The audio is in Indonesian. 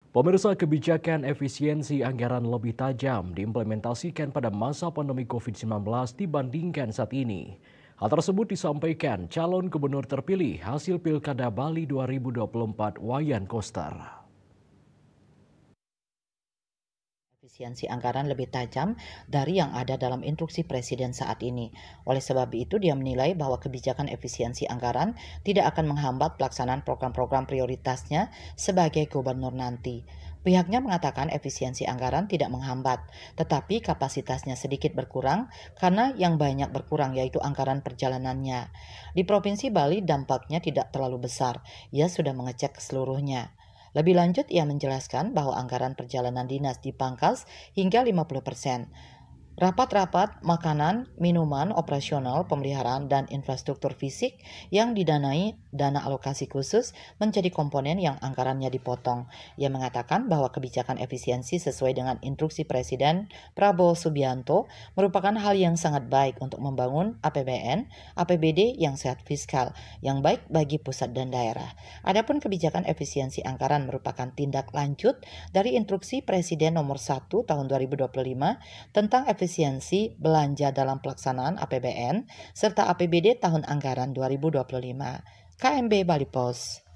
Pemirsa, kebijakan efisiensi anggaran lebih tajam diimplementasikan pada masa pandemi COVID-19 dibandingkan saat ini. Hal tersebut disampaikan calon gubernur terpilih hasil Pilkada Bali 2024 Wayan Koster. Efisiensi anggaran lebih tajam dari yang ada dalam instruksi Presiden saat ini. Oleh sebab itu, dia menilai bahwa kebijakan efisiensi anggaran tidak akan menghambat pelaksanaan program-program prioritasnya sebagai gubernur nanti. Pihaknya mengatakan efisiensi anggaran tidak menghambat, tetapi kapasitasnya sedikit berkurang karena yang banyak berkurang yaitu anggaran perjalanannya. Di Provinsi Bali dampaknya tidak terlalu besar, ia sudah mengecek seluruhnya. Lebih lanjut, ia menjelaskan bahwa anggaran perjalanan dinas dipangkas hingga 50%. Rapat-rapat, makanan, minuman, operasional, pemeliharaan, dan infrastruktur fisik yang didanai dana alokasi khusus menjadi komponen yang anggarannya dipotong. Ia mengatakan bahwa kebijakan efisiensi sesuai dengan instruksi Presiden Prabowo Subianto merupakan hal yang sangat baik untuk membangun APBN, APBD yang sehat fiskal, yang baik bagi pusat dan daerah. Adapun kebijakan efisiensi anggaran merupakan tindak lanjut dari instruksi Presiden nomor 1 tahun 2025 tentang efisiensi belanja dalam pelaksanaan APBN serta APBD tahun anggaran 2025. KMB Bali Pos.